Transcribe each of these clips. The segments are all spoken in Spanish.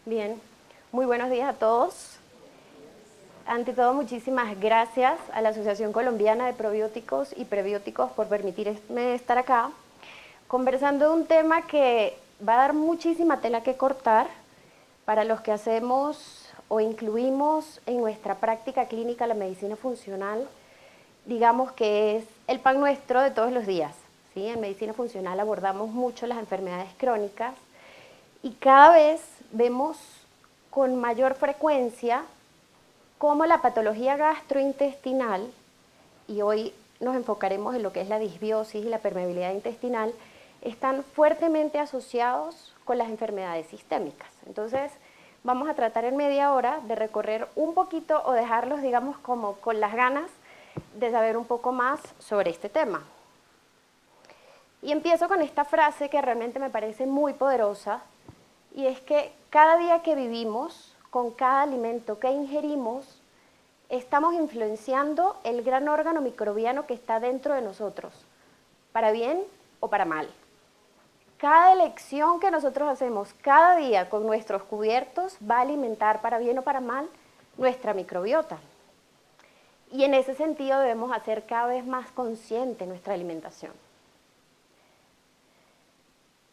Bien, muy buenos días a todos. Ante todo, muchísimas gracias a la Asociación Colombiana de Probióticos y Prebióticos por permitirme estar acá, conversando de un tema que va a dar muchísima tela que cortar para los que hacemos o incluimos en nuestra práctica clínica la medicina funcional, digamos que es el pan nuestro de todos los días. ¿Sí? En medicina funcional abordamos mucho las enfermedades crónicas y cada vez vemos con mayor frecuencia cómo la patología gastrointestinal, y hoy nos enfocaremos en lo que es la disbiosis y la permeabilidad intestinal, están fuertemente asociados con las enfermedades sistémicas. Entonces, vamos a tratar en media hora de recorrer un poquito o dejarlos, digamos, como con las ganas de saber un poco más sobre este tema. Y empiezo con esta frase que realmente me parece muy poderosa, y es que cada día que vivimos, con cada alimento que ingerimos, estamos influenciando el gran órgano microbiano que está dentro de nosotros, para bien o para mal. Cada elección que nosotros hacemos cada día con nuestros cubiertos va a alimentar para bien o para mal nuestra microbiota. Y en ese sentido debemos hacer cada vez más consciente nuestra alimentación.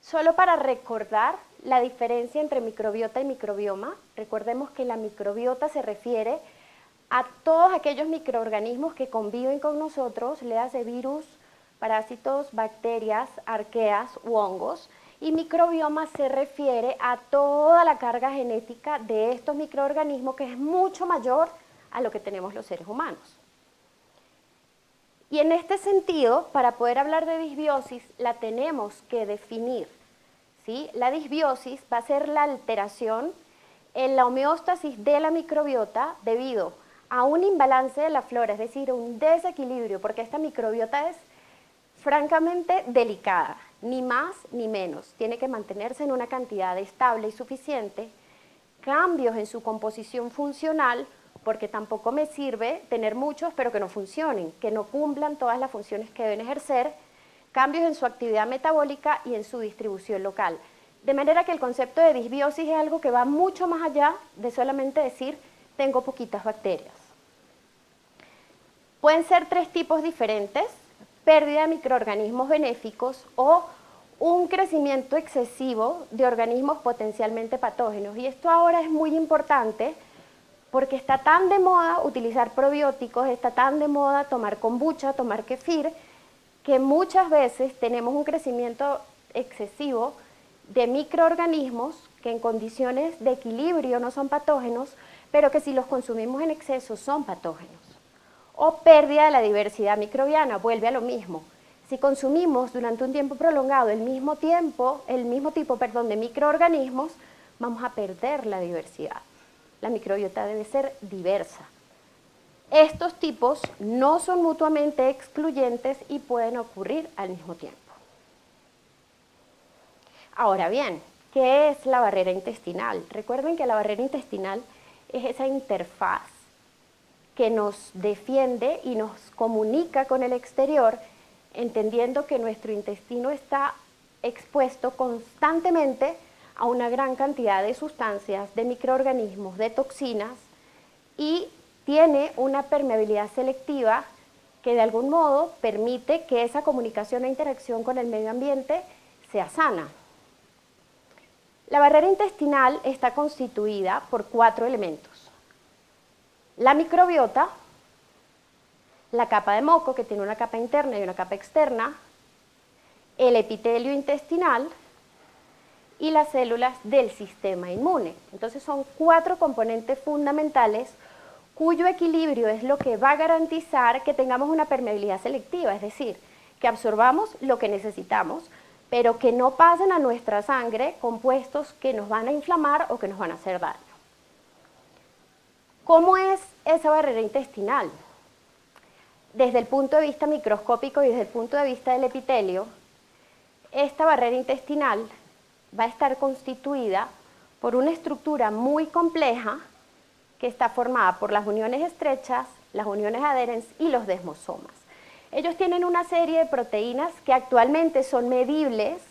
Solo para recordar la diferencia entre microbiota y microbioma, recordemos que la microbiota se refiere a todos aquellos microorganismos que conviven con nosotros, le hace virus, parásitos, bacterias, arqueas u hongos, y microbioma se refiere a toda la carga genética de estos microorganismos que es mucho mayor a lo que tenemos los seres humanos. Y en este sentido, para poder hablar de disbiosis, la tenemos que definir. ¿Sí? La disbiosis va a ser la alteración en la homeostasis de la microbiota debido a un imbalance de la flora, es decir, un desequilibrio, porque esta microbiota es francamente delicada, ni más ni menos. Tiene que mantenerse en una cantidad estable y suficiente, cambios en su composición funcional, porque tampoco me sirve tener muchos pero que no funcionen, que no cumplan todas las funciones que deben ejercer, cambios en su actividad metabólica y en su distribución local. De manera que el concepto de disbiosis es algo que va mucho más allá de solamente decir tengo poquitas bacterias. Pueden ser tres tipos diferentes: pérdida de microorganismos benéficos o un crecimiento excesivo de organismos potencialmente patógenos. Y esto ahora es muy importante porque está tan de moda utilizar probióticos, está tan de moda tomar kombucha, tomar kefir, que muchas veces tenemos un crecimiento excesivo de microorganismos que en condiciones de equilibrio no son patógenos, pero que si los consumimos en exceso son patógenos. O pérdida de la diversidad microbiana, vuelve a lo mismo. Si consumimos durante un tiempo prolongado el mismo tipo de microorganismos, vamos a perder la diversidad. La microbiota debe ser diversa. Estos tipos no son mutuamente excluyentes y pueden ocurrir al mismo tiempo. Ahora bien, ¿qué es la barrera intestinal? Recuerden que la barrera intestinal es esa interfaz que nos defiende y nos comunica con el exterior, entendiendo que nuestro intestino está expuesto constantemente a una gran cantidad de sustancias, de microorganismos, de toxinas, y tiene una permeabilidad selectiva que de algún modo permite que esa comunicación e interacción con el medio ambiente sea sana. La barrera intestinal está constituida por 4 elementos: la microbiota, la capa de moco, que tiene una capa interna y una capa externa, el epitelio intestinal y las células del sistema inmune. Entonces son 4 componentes fundamentales cuyo equilibrio es lo que va a garantizar que tengamos una permeabilidad selectiva, es decir, que absorbamos lo que necesitamos, pero que no pasen a nuestra sangre compuestos que nos van a inflamar o que nos van a hacer daño. ¿Cómo es esa barrera intestinal? Desde el punto de vista microscópico y desde el punto de vista del epitelio, esta barrera intestinal va a estar constituida por una estructura muy compleja que está formada por las uniones estrechas, las uniones adherens y los desmosomas. Ellos tienen una serie de proteínas que actualmente son medibles,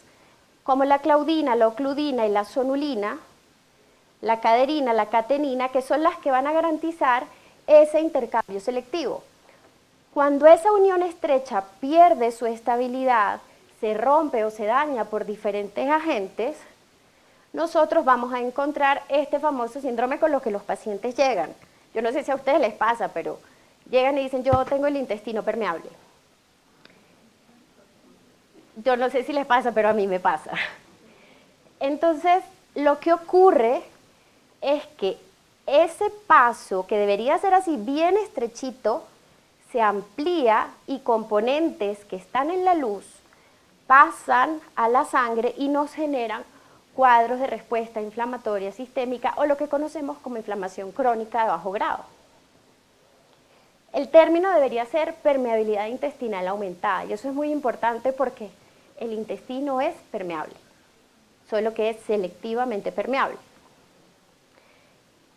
como la claudina, la ocludina y la sonulina, la caderina, la catenina, que son las que van a garantizar ese intercambio selectivo. Cuando esa unión estrecha pierde su estabilidad, se rompe o se daña por diferentes agentes, nosotros vamos a encontrar este famoso síndrome con lo que los pacientes llegan. Yo no sé si a ustedes les pasa, pero llegan y dicen, yo tengo el intestino permeable. Yo no sé si les pasa, pero a mí me pasa. Entonces, lo que ocurre es que ese paso, que debería ser así bien estrechito, se amplía y componentes que están en la luz pasan a la sangre y nos generan cuadros de respuesta inflamatoria sistémica o lo que conocemos como inflamación crónica de bajo grado. El término debería ser permeabilidad intestinal aumentada, y eso es muy importante porque el intestino es permeable, solo que es selectivamente permeable.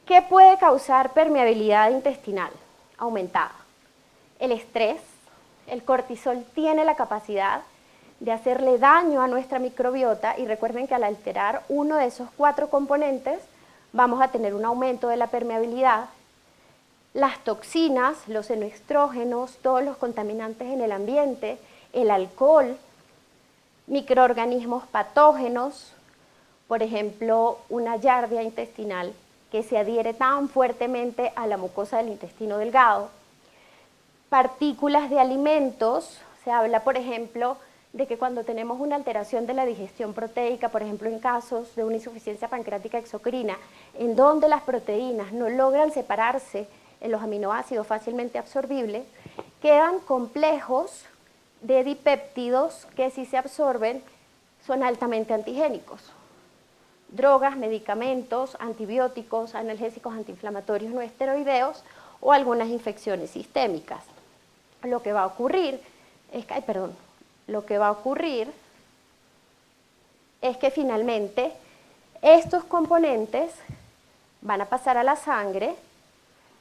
¿Qué puede causar permeabilidad intestinal aumentada? El estrés. El cortisol tiene la capacidad de hacerle daño a nuestra microbiota, y recuerden que al alterar uno de esos 4 componentes vamos a tener un aumento de la permeabilidad. Las toxinas, los xenoestrógenos, todos los contaminantes en el ambiente, el alcohol, microorganismos patógenos, por ejemplo, una giardia intestinal que se adhiere tan fuertemente a la mucosa del intestino delgado, partículas de alimentos. Se habla, por ejemplo, de que cuando tenemos una alteración de la digestión proteica, por ejemplo en casos de una insuficiencia pancreática exocrina, en donde las proteínas no logran separarse en los aminoácidos fácilmente absorbibles, quedan complejos de dipéptidos que, si se absorben, son altamente antigénicos. Drogas, medicamentos, antibióticos, analgésicos antiinflamatorios no esteroideos o algunas infecciones sistémicas. Lo que va a ocurrir es que, finalmente estos componentes van a pasar a la sangre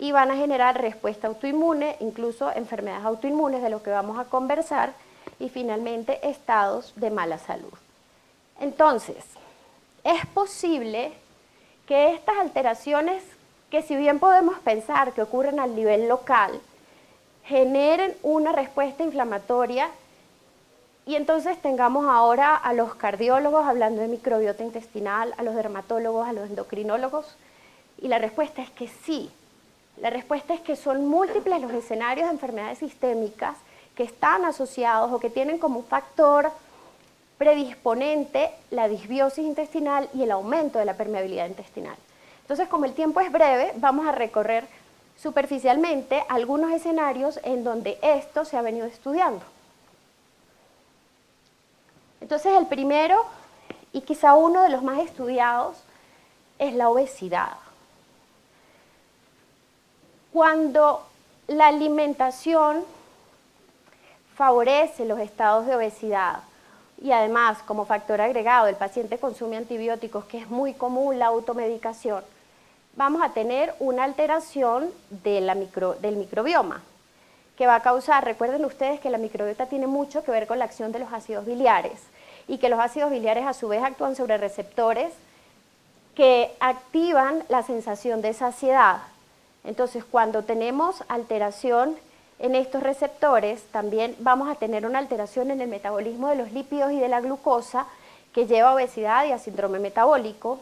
y van a generar respuesta autoinmune, incluso enfermedades autoinmunes, de lo que vamos a conversar, y finalmente estados de mala salud. Entonces, es posible que estas alteraciones, que si bien podemos pensar que ocurren al nivel local, generen una respuesta inflamatoria, y entonces tengamos ahora a los cardiólogos hablando de microbiota intestinal, a los dermatólogos, a los endocrinólogos, y la respuesta es que sí. La respuesta es que son múltiples los escenarios de enfermedades sistémicas que están asociados o que tienen como factor predisponente la disbiosis intestinal y el aumento de la permeabilidad intestinal. Entonces, como el tiempo es breve, vamos a recorrer superficialmente algunos escenarios en donde esto se ha venido estudiando. Entonces, el primero, y quizá uno de los más estudiados, es la obesidad. Cuando la alimentación favorece los estados de obesidad y además, como factor agregado, el paciente consume antibióticos, que es muy común la automedicación, vamos a tener una alteración del microbioma, que va a causar, recuerden ustedes que la microbiota tiene mucho que ver con la acción de los ácidos biliares, y que los ácidos biliares a su vez actúan sobre receptores que activan la sensación de saciedad. Entonces, cuando tenemos alteración en estos receptores, también vamos a tener una alteración en el metabolismo de los lípidos y de la glucosa, que lleva a obesidad y a síndrome metabólico.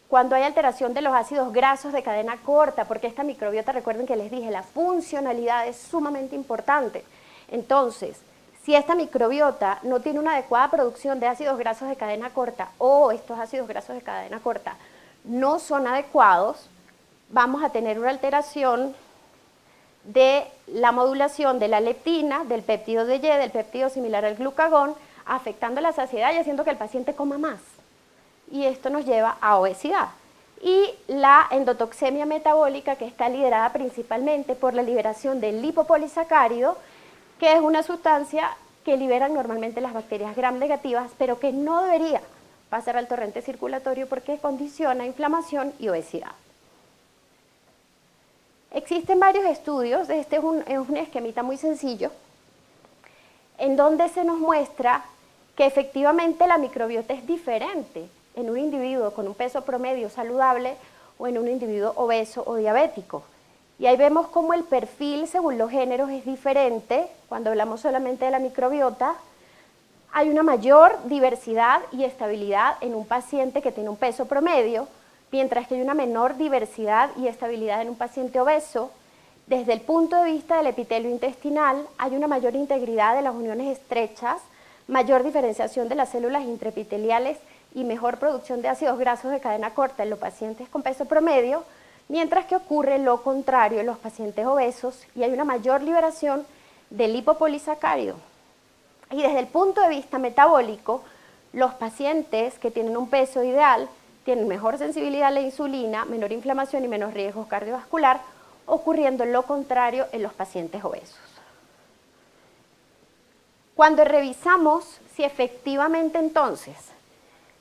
Cuando hay alteración de los ácidos grasos de cadena corta, porque esta microbiota, recuerden que les dije, la funcionalidad es sumamente importante. Entonces, si esta microbiota no tiene una adecuada producción de ácidos grasos de cadena corta, o estos ácidos grasos de cadena corta no son adecuados, vamos a tener una alteración de la modulación de la leptina, del péptido de Y, del péptido similar al glucagón, afectando la saciedad y haciendo que el paciente coma más. Y esto nos lleva a obesidad. Y la endotoxemia metabólica, que está liderada principalmente por la liberación del lipopolisacárido, que es una sustancia que liberan normalmente las bacterias gram negativas, pero que no debería pasar al torrente circulatorio porque condiciona inflamación y obesidad. Existen varios estudios, este es un esquemita muy sencillo, en donde se nos muestra que efectivamente la microbiota es diferente en un individuo con un peso promedio saludable o en un individuo obeso o diabético. Y ahí vemos cómo el perfil según los géneros es diferente. Cuando hablamos solamente de la microbiota, hay una mayor diversidad y estabilidad en un paciente que tiene un peso promedio, mientras que hay una menor diversidad y estabilidad en un paciente obeso. Desde el punto de vista del epitelio intestinal, hay una mayor integridad de las uniones estrechas, mayor diferenciación de las células intraepiteliales y mejor producción de ácidos grasos de cadena corta en los pacientes con peso promedio, mientras que ocurre lo contrario en los pacientes obesos y hay una mayor liberación del lipopolisacárido. Y desde el punto de vista metabólico, los pacientes que tienen un peso ideal tienen mejor sensibilidad a la insulina, menor inflamación y menos riesgo cardiovascular, ocurriendo lo contrario en los pacientes obesos. Cuando revisamos si efectivamente entonces,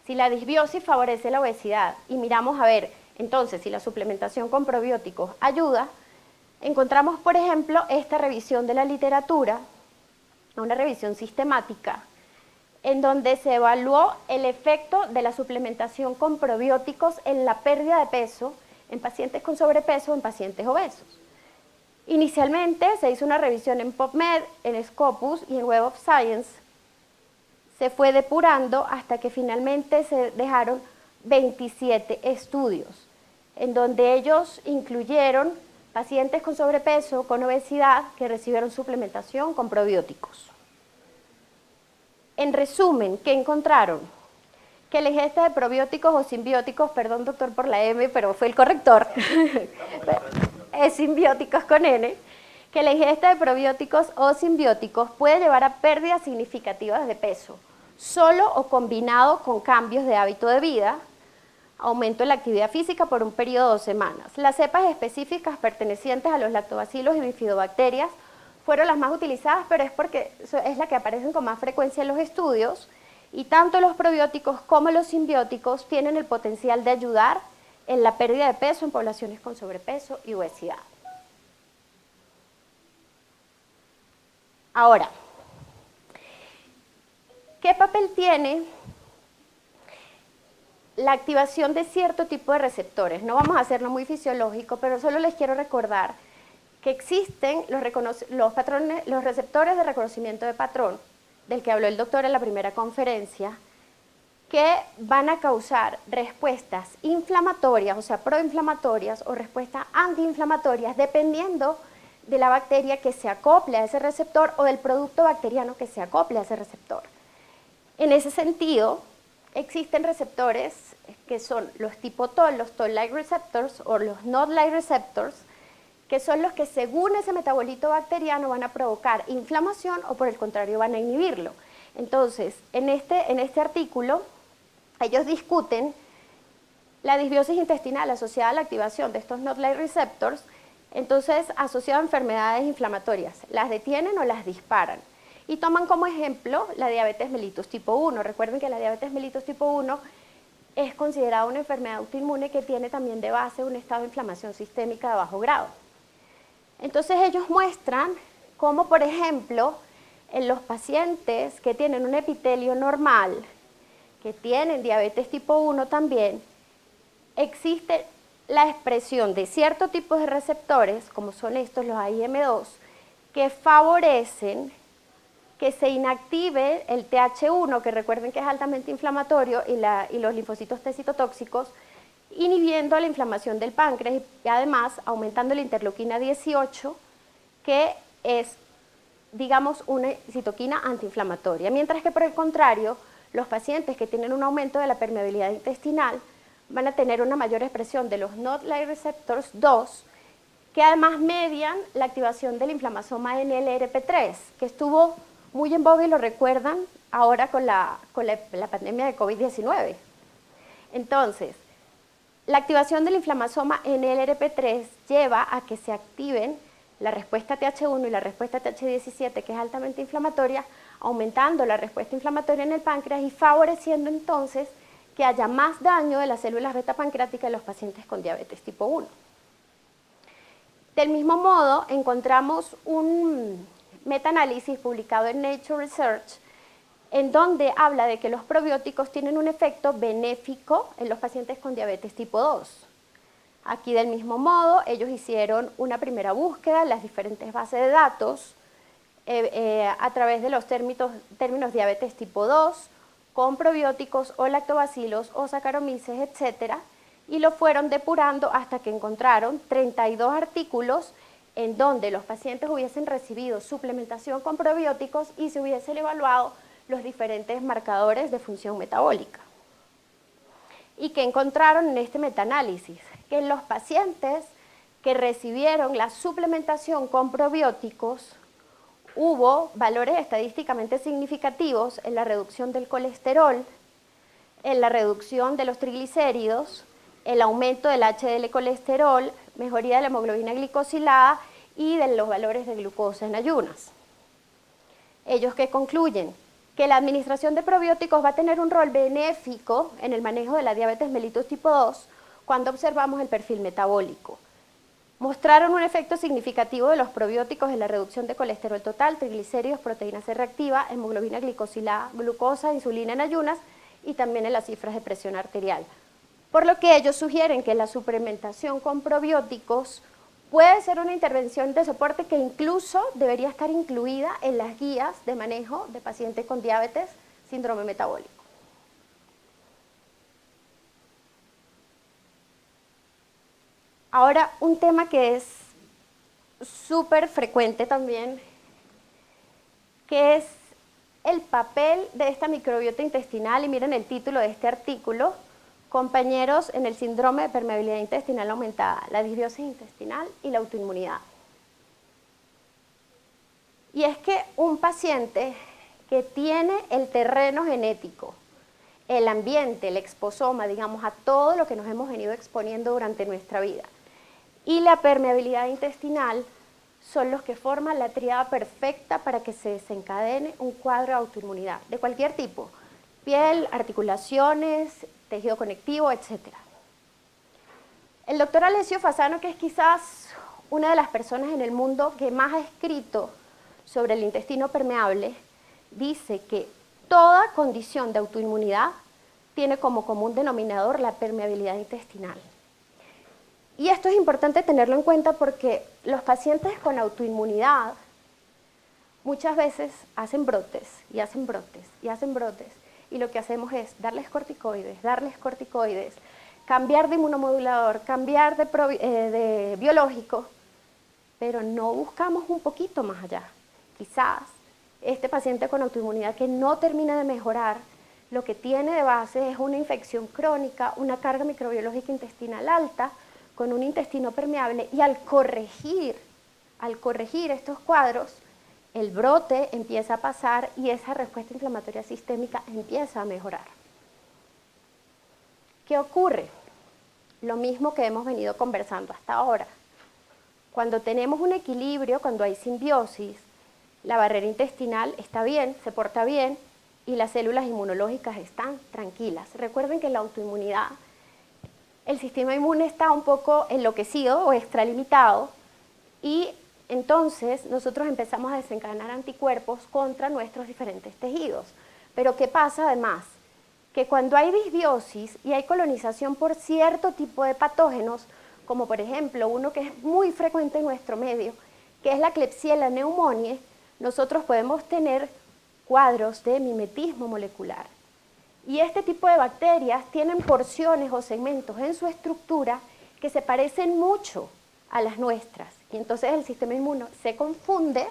si la disbiosis favorece la obesidad y miramos a ver entonces si la suplementación con probióticos ayuda, encontramos por ejemplo esta revisión de la literatura, una revisión sistemática, en donde se evaluó el efecto de la suplementación con probióticos en la pérdida de peso en pacientes con sobrepeso o en pacientes obesos. Inicialmente se hizo una revisión en PubMed, en Scopus y en Web of Science. Se fue depurando hasta que finalmente se dejaron 27 estudios, en donde ellos incluyeron pacientes con sobrepeso, con obesidad, que recibieron suplementación con probióticos. En resumen, ¿qué encontraron? Que la ingesta de probióticos o simbióticos, perdón doctor por la M, pero fue el corrector, es simbióticos con N, que la ingesta de probióticos o simbióticos puede llevar a pérdidas significativas de peso, solo o combinado con cambios de hábito de vida, aumento en la actividad física por un periodo de 2 semanas. Las cepas específicas pertenecientes a los lactobacilos y bifidobacterias fueron las más utilizadas, pero es porque es la que aparecen con más frecuencia en los estudios, y tanto los probióticos como los simbióticos tienen el potencial de ayudar en la pérdida de peso en poblaciones con sobrepeso y obesidad. Ahora, ¿qué papel tiene la activación de cierto tipo de receptores? No vamos a hacerlo muy fisiológico, pero solo les quiero recordar que existen los receptores de reconocimiento de patrón, del que habló el doctor en la primera conferencia, que van a causar respuestas inflamatorias, o sea, proinflamatorias o respuestas antiinflamatorias, dependiendo de la bacteria que se acople a ese receptor o del producto bacteriano que se acople a ese receptor. En ese sentido, existen receptores que son los tipo TOL, los Toll-like receptors o los Not-like receptors, que son los que según ese metabolito bacteriano van a provocar inflamación o por el contrario van a inhibirlo. Entonces, en este artículo, ellos discuten la disbiosis intestinal asociada a la activación de estos Not-like receptors, entonces asociada a enfermedades inflamatorias, ¿las detienen o las disparan? Y toman como ejemplo la diabetes mellitus tipo 1. Recuerden que la diabetes mellitus tipo 1 es considerada una enfermedad autoinmune que tiene también de base un estado de inflamación sistémica de bajo grado. Entonces ellos muestran cómo, por ejemplo, en los pacientes que tienen un epitelio normal, que tienen diabetes tipo 1 también, existe la expresión de cierto tipo de receptores, como son estos, los AIM2, que favorecen que se inactive el TH1, que recuerden que es altamente inflamatorio, y los linfocitos T citotóxicos, inhibiendo la inflamación del páncreas y además aumentando la interleuquina 18, que es, digamos, una citoquina antiinflamatoria. Mientras que por el contrario, los pacientes que tienen un aumento de la permeabilidad intestinal van a tener una mayor expresión de los Not-like receptors 2, que además median la activación del inflamasoma NLRP3, que estuvo muy en boga y lo recuerdan ahora con la pandemia de COVID-19. Entonces, la activación del inflamasoma NLRP3 lleva a que se activen la respuesta TH1 y la respuesta TH17, que es altamente inflamatoria, aumentando la respuesta inflamatoria en el páncreas y favoreciendo entonces que haya más daño de las células beta pancreáticas en los pacientes con diabetes tipo 1. Del mismo modo, encontramos un metaanálisis publicado en Nature Research en donde habla de que los probióticos tienen un efecto benéfico en los pacientes con diabetes tipo 2. Aquí del mismo modo, ellos hicieron una primera búsqueda en las diferentes bases de datos a través de los términos diabetes tipo 2, con probióticos o lactobacilos o saccharomyces, etc. Y lo fueron depurando hasta que encontraron 32 artículos en donde los pacientes hubiesen recibido suplementación con probióticos y se hubiesen evaluado los diferentes marcadores de función metabólica. ¿Y qué encontraron en este metaanálisis? Que en los pacientes que recibieron la suplementación con probióticos hubo valores estadísticamente significativos en la reducción del colesterol, en la reducción de los triglicéridos, el aumento del HDL colesterol, mejoría de la hemoglobina glicosilada y de los valores de glucosa en ayunas. Ellos que concluyen que la administración de probióticos va a tener un rol benéfico en el manejo de la diabetes mellitus tipo 2 cuando observamos el perfil metabólico. Mostraron un efecto significativo de los probióticos en la reducción de colesterol total, triglicéridos, proteína C reactiva, hemoglobina glicosilada, glucosa, insulina en ayunas y también en las cifras de presión arterial. Por lo que ellos sugieren que la suplementación con probióticos puede ser una intervención de soporte que incluso debería estar incluida en las guías de manejo de pacientes con diabetes, síndrome metabólico. Ahora, un tema que es súper frecuente también, que es el papel de esta microbiota intestinal, y miren el título de este artículo, compañeros en el síndrome de permeabilidad intestinal aumentada, la disbiosis intestinal y la autoinmunidad. Y es que un paciente que tiene el terreno genético, el ambiente, el exposoma, digamos, a todo lo que nos hemos venido exponiendo durante nuestra vida, y la permeabilidad intestinal son los que forman la tríada perfecta para que se desencadene un cuadro de autoinmunidad, de cualquier tipo, piel, articulaciones, tejido conectivo, etc. El doctor Alessio Fasano, que es quizás una de las personas en el mundo que más ha escrito sobre el intestino permeable, dice que toda condición de autoinmunidad tiene como común denominador la permeabilidad intestinal. Y esto es importante tenerlo en cuenta porque los pacientes con autoinmunidad muchas veces hacen brotes y hacen brotes y hacen brotes, y lo que hacemos es darles corticoides, cambiar de inmunomodulador, cambiar de biológico, pero no buscamos un poquito más allá. Quizás este paciente con autoinmunidad que no termina de mejorar, lo que tiene de base es una infección crónica, una carga microbiológica intestinal alta, con un intestino permeable, y al corregir estos cuadros, el brote empieza a pasar y esa respuesta inflamatoria sistémica empieza a mejorar. ¿Qué ocurre? Lo mismo que hemos venido conversando hasta ahora. Cuando tenemos un equilibrio, cuando hay simbiosis, la barrera intestinal está bien, se porta bien y las células inmunológicas están tranquilas. Recuerden que la autoinmunidad, el sistema inmune está un poco enloquecido o extralimitado y entonces nosotros empezamos a desencadenar anticuerpos contra nuestros diferentes tejidos. Pero ¿qué pasa además? Que cuando hay disbiosis y hay colonización por cierto tipo de patógenos, como por ejemplo uno que es muy frecuente en nuestro medio, que es la Klebsiella pneumoniae, nosotros podemos tener cuadros de mimetismo molecular. Y este tipo de bacterias tienen porciones o segmentos en su estructura que se parecen mucho a las nuestras. Y entonces el sistema inmune se confunde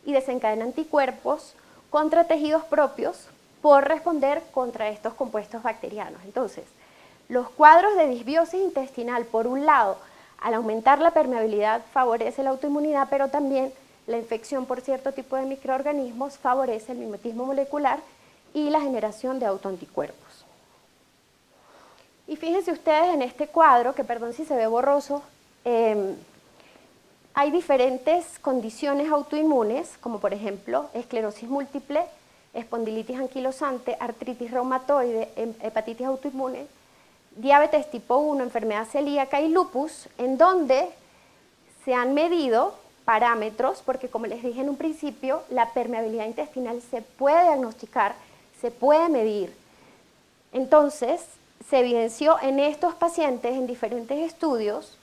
y desencadena anticuerpos contra tejidos propios por responder contra estos compuestos bacterianos. Entonces, los cuadros de disbiosis intestinal, por un lado, al aumentar la permeabilidad favorece la autoinmunidad, pero también la infección por cierto tipo de microorganismos favorece el mimetismo molecular y la generación de autoanticuerpos. Y fíjense ustedes en este cuadro, que perdón si se ve borroso, hay diferentes condiciones autoinmunes, como por ejemplo esclerosis múltiple, espondilitis anquilosante, artritis reumatoide, hepatitis autoinmune, diabetes tipo 1, enfermedad celíaca y lupus, en donde se han medido parámetros, porque como les dije en un principio, la permeabilidad intestinal se puede diagnosticar se puede medir. Entonces, se evidenció en estos pacientes, en diferentes estudios,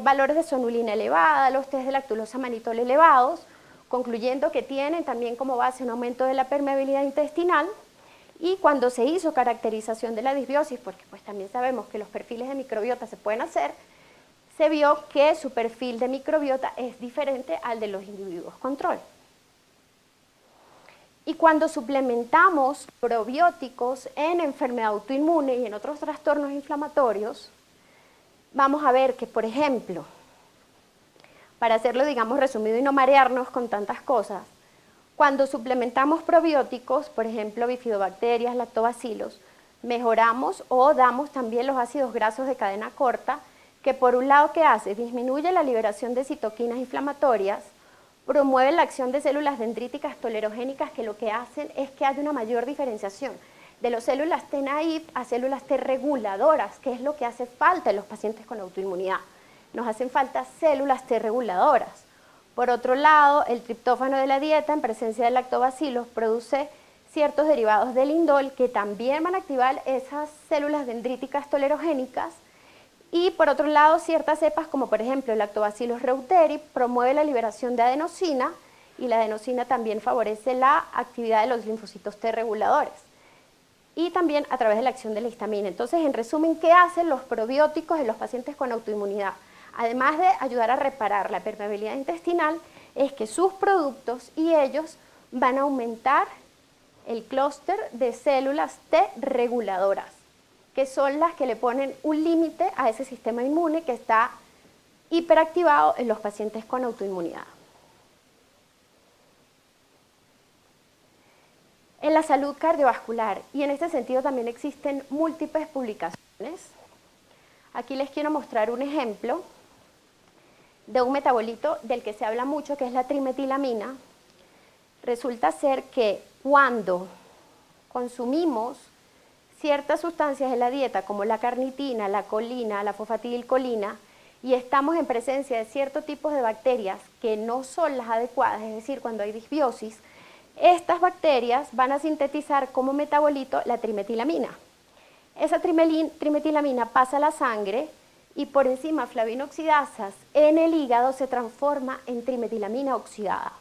valores de sonulina elevada, los test de lactulosa manitol elevados, concluyendo que tienen también como base un aumento de la permeabilidad intestinal. Y cuando se hizo caracterización de la disbiosis, porque pues también sabemos que los perfiles de microbiota se pueden hacer, se vio que su perfil de microbiota es diferente al de los individuos control. Y cuando suplementamos probióticos en enfermedad autoinmune y en otros trastornos inflamatorios, vamos a ver que, por ejemplo, para hacerlo, digamos, resumido y no marearnos con tantas cosas, cuando suplementamos probióticos, por ejemplo, bifidobacterias, lactobacilos, mejoramos o damos también los ácidos grasos de cadena corta, que por un lado, ¿qué hace? Disminuye la liberación de citoquinas inflamatorias, promueve la acción de células dendríticas tolerogénicas, que lo que hacen es que haya una mayor diferenciación de las células T naive a células T reguladoras, que es lo que hace falta en los pacientes con autoinmunidad. Nos hacen falta células T reguladoras. Por otro lado, el triptófano de la dieta en presencia de lactobacilos produce ciertos derivados del indol que también van a activar esas células dendríticas tolerogénicas. Y por otro lado, ciertas cepas como por ejemplo el Lactobacillus reuteri promueve la liberación de adenosina, y la adenosina también favorece la actividad de los linfocitos T reguladores. Y también a través de la acción de la histamina. Entonces, en resumen, ¿qué hacen los probióticos en los pacientes con autoinmunidad? Además de ayudar a reparar la permeabilidad intestinal, es que sus productos y ellos van a aumentar el clúster de células T reguladoras, que son las que le ponen un límite a ese sistema inmune que está hiperactivado en los pacientes con autoinmunidad. En la salud cardiovascular, y en este sentido también existen múltiples publicaciones. Aquí les quiero mostrar un ejemplo de un metabolito del que se habla mucho, que es la trimetilamina. Resulta ser que cuando consumimos ciertas sustancias en la dieta, como la carnitina, la colina, la fosfatidilcolina, y estamos en presencia de ciertos tipos de bacterias que no son las adecuadas, es decir, cuando hay disbiosis, estas bacterias van a sintetizar como metabolito la trimetilamina. Esa trimetilamina pasa a la sangre y por enzima flavinoxidasas en el hígado se transforma en trimetilamina oxidada.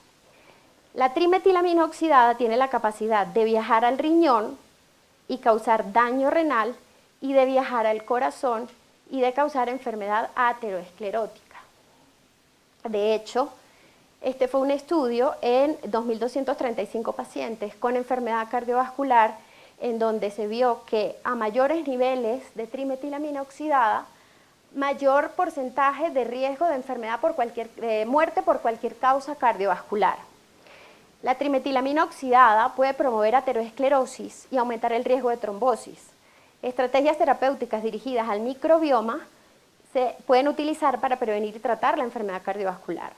La trimetilamina oxidada tiene la capacidad de viajar al riñón y causar daño renal, y de viajar al corazón y de causar enfermedad ateroesclerótica. De hecho, este fue un estudio en 2.235 pacientes con enfermedad cardiovascular, en donde se vio que a mayores niveles de trimetilamina oxidada, mayor porcentaje de riesgo de enfermedad de muerte por cualquier causa cardiovascular. La trimetilamina oxidada puede promover ateroesclerosis y aumentar el riesgo de trombosis. Estrategias terapéuticas dirigidas al microbioma se pueden utilizar para prevenir y tratar la enfermedad cardiovascular.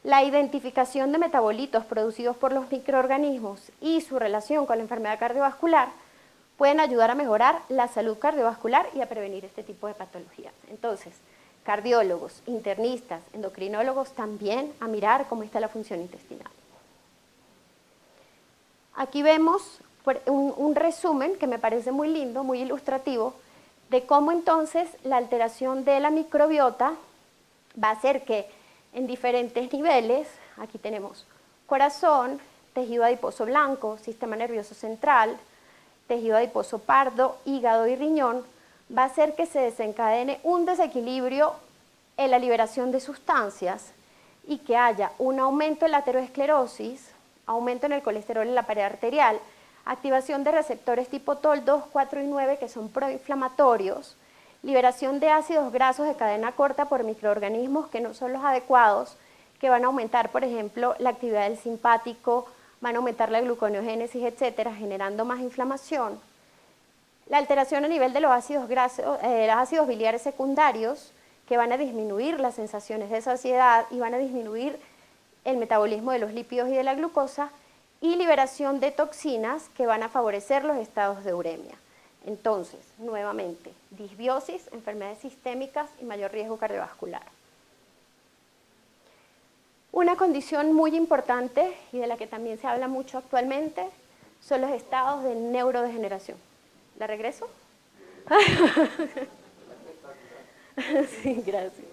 La identificación de metabolitos producidos por los microorganismos y su relación con la enfermedad cardiovascular pueden ayudar a mejorar la salud cardiovascular y a prevenir este tipo de patologías. Entonces, cardiólogos, internistas, endocrinólogos también a mirar cómo está la función intestinal. Aquí vemos un resumen que me parece muy lindo, muy ilustrativo, de cómo entonces la alteración de la microbiota va a hacer que en diferentes niveles, aquí tenemos corazón, tejido adiposo blanco, sistema nervioso central, tejido adiposo pardo, hígado y riñón, va a hacer que se desencadene un desequilibrio en la liberación de sustancias y que haya un aumento en la ateroesclerosis, aumento en el colesterol en la pared arterial, activación de receptores tipo TOL2, 4 y 9 que son proinflamatorios, liberación de ácidos grasos de cadena corta por microorganismos que no son los adecuados, que van a aumentar, por ejemplo, la actividad del simpático, van a aumentar la gluconeogénesis, etcétera, generando más inflamación. La alteración a nivel de los ácidos biliares secundarios, que van a disminuir las sensaciones de saciedad y van a disminuir el metabolismo de los lípidos y de la glucosa, y liberación de toxinas que van a favorecer los estados de uremia. Entonces, nuevamente, disbiosis, enfermedades sistémicas y mayor riesgo cardiovascular. Una condición muy importante y de la que también se habla mucho actualmente son los estados de neurodegeneración. ¿La regreso? Sí, gracias.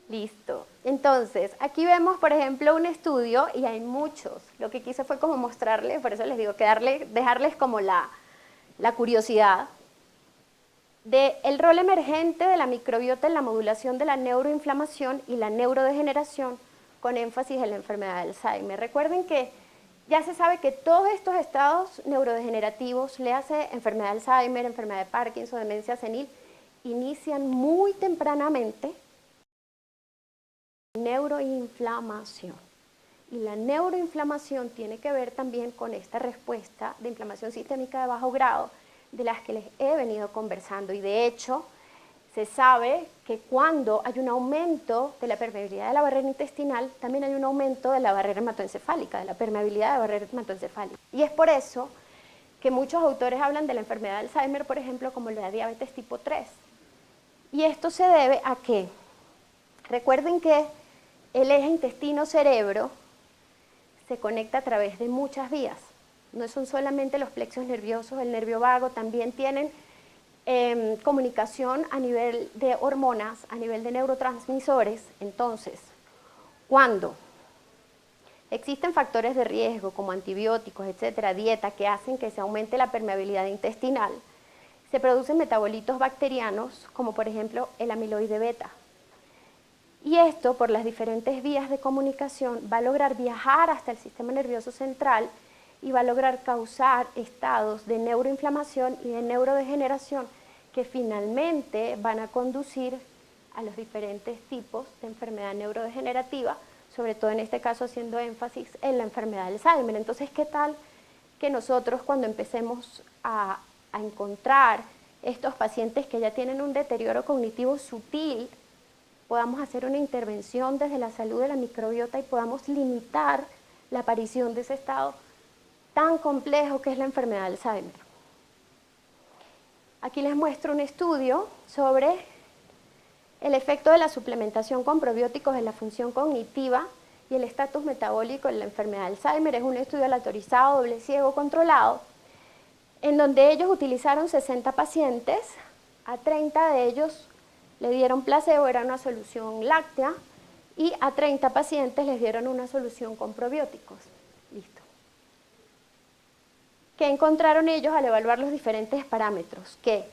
Listo. Entonces, aquí vemos, por ejemplo, un estudio, y hay muchos. Lo que quise fue como mostrarles, por eso les digo, dejarles como la curiosidad del rol emergente de la microbiota en la modulación de la neuroinflamación y la neurodegeneración, con énfasis en la enfermedad de Alzheimer. Recuerden que ya se sabe que todos estos estados neurodegenerativos, le hace enfermedad de Alzheimer, enfermedad de Parkinson, demencia senil, inician muy tempranamente neuroinflamación. Y la neuroinflamación tiene que ver también con esta respuesta de inflamación sistémica de bajo grado de las que les he venido conversando. Y de hecho, se sabe que cuando hay un aumento de la permeabilidad de la barrera intestinal, también hay un aumento de la barrera hematoencefálica, de la permeabilidad de la barrera hematoencefálica. Y es por eso que muchos autores hablan de la enfermedad de Alzheimer, por ejemplo, como la diabetes tipo 3. Y esto se debe a que, recuerden que el eje intestino-cerebro se conecta a través de muchas vías. No son solamente los plexos nerviosos, el nervio vago, también tienen comunicación a nivel de hormonas, a nivel de neurotransmisores. Entonces, cuando existen factores de riesgo como antibióticos, etcétera, dieta, que hacen que se aumente la permeabilidad intestinal, se producen metabolitos bacterianos, como por ejemplo el amiloide beta. Y esto, por las diferentes vías de comunicación, va a lograr viajar hasta el sistema nervioso central y va a lograr causar estados de neuroinflamación y de neurodegeneración que finalmente van a conducir a los diferentes tipos de enfermedad neurodegenerativa, sobre todo en este caso haciendo énfasis en la enfermedad de Alzheimer. Entonces, ¿qué tal que nosotros cuando empecemos a encontrar estos pacientes que ya tienen un deterioro cognitivo sutil, podamos hacer una intervención desde la salud de la microbiota y podamos limitar la aparición de ese estado tan complejo que es la enfermedad de Alzheimer? Aquí les muestro un estudio sobre el efecto de la suplementación con probióticos en la función cognitiva y el estatus metabólico en la enfermedad de Alzheimer. Es un estudio aleatorizado, doble ciego, controlado, en donde ellos utilizaron 60 pacientes, a 30 de ellos le dieron placebo, era una solución láctea, y a 30 pacientes les dieron una solución con probióticos. Listo. ¿Qué encontraron ellos al evaluar los diferentes parámetros? Que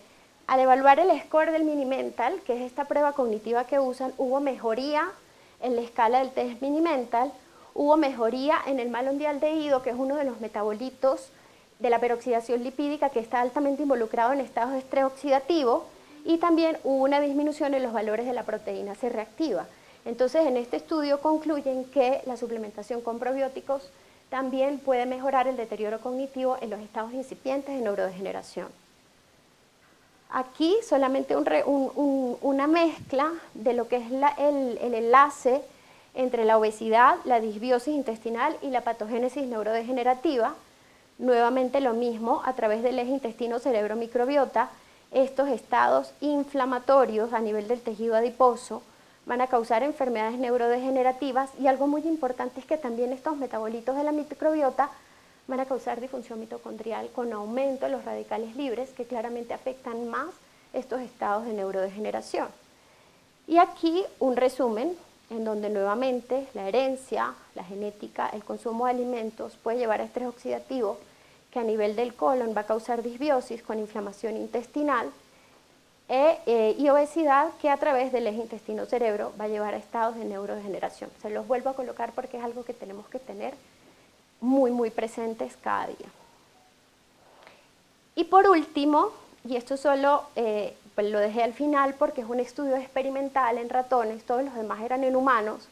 al evaluar el score del Mini-Mental, que es esta prueba cognitiva que usan, hubo mejoría en la escala del test Mini-Mental, hubo mejoría en el malondialdehído, que es uno de los metabolitos de la peroxidación lipídica que está altamente involucrado en estados de estrés oxidativo, y también hubo una disminución en los valores de la proteína C reactiva. Entonces, en este estudio concluyen que la suplementación con probióticos también puede mejorar el deterioro cognitivo en los estados incipientes de neurodegeneración. Aquí solamente una mezcla de lo que es el enlace entre la obesidad, la disbiosis intestinal y la patogénesis neurodegenerativa. Nuevamente lo mismo a través del eje intestino-cerebro-microbiota. Estos estados inflamatorios a nivel del tejido adiposo van a causar enfermedades neurodegenerativas, y algo muy importante es que también estos metabolitos de la microbiota van a causar disfunción mitocondrial con aumento de los radicales libres, que claramente afectan más estos estados de neurodegeneración. Y aquí un resumen en donde nuevamente la herencia, la genética, el consumo de alimentos puede llevar a estrés oxidativo, que a nivel del colon va a causar disbiosis con inflamación intestinal, y obesidad, que a través del eje intestino-cerebro va a llevar a estados de neurodegeneración. Se los vuelvo a colocar porque es algo que tenemos que tener muy presentes cada día. Y por último, y esto solo pues lo dejé al final porque es un estudio experimental en ratones, todos los demás eran en humanos,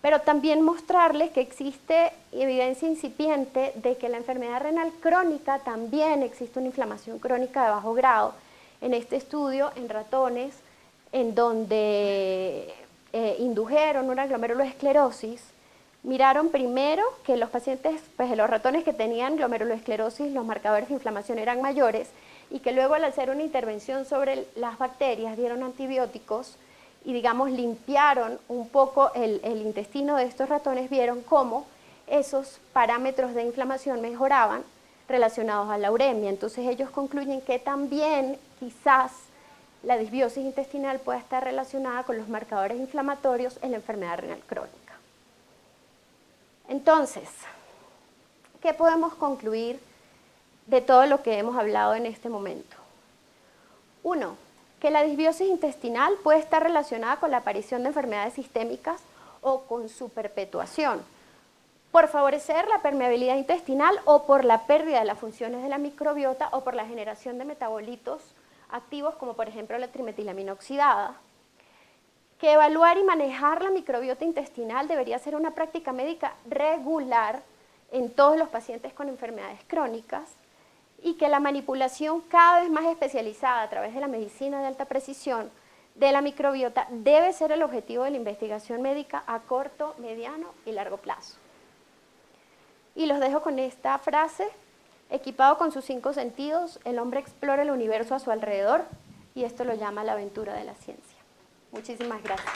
pero también mostrarles que existe evidencia incipiente de que la enfermedad renal crónica también existe una inflamación crónica de bajo grado. En este estudio en ratones, en donde indujeron una glomerulosclerosis, miraron primero que los pacientes, pues los ratones que tenían glomerulosclerosis, los marcadores de inflamación eran mayores, y que luego al hacer una intervención sobre las bacterias dieron antibióticos y digamos limpiaron un poco el intestino de estos ratones, vieron cómo esos parámetros de inflamación mejoraban relacionados a la uremia. Entonces ellos concluyen que también quizás la disbiosis intestinal puede estar relacionada con los marcadores inflamatorios en la enfermedad renal crónica. Entonces, ¿qué podemos concluir de todo lo que hemos hablado en este momento? Uno, que la disbiosis intestinal puede estar relacionada con la aparición de enfermedades sistémicas o con su perpetuación, por favorecer la permeabilidad intestinal o por la pérdida de las funciones de la microbiota o por la generación de metabolitos activos como por ejemplo la trimetilamina oxidada. Que evaluar y manejar la microbiota intestinal debería ser una práctica médica regular en todos los pacientes con enfermedades crónicas y que la manipulación cada vez más especializada a través de la medicina de alta precisión de la microbiota debe ser el objetivo de la investigación médica a corto, mediano y largo plazo. Y los dejo con esta frase: equipado con sus 5 sentidos, el hombre explora el universo a su alrededor y esto lo llama la aventura de la ciencia. Muchísimas gracias.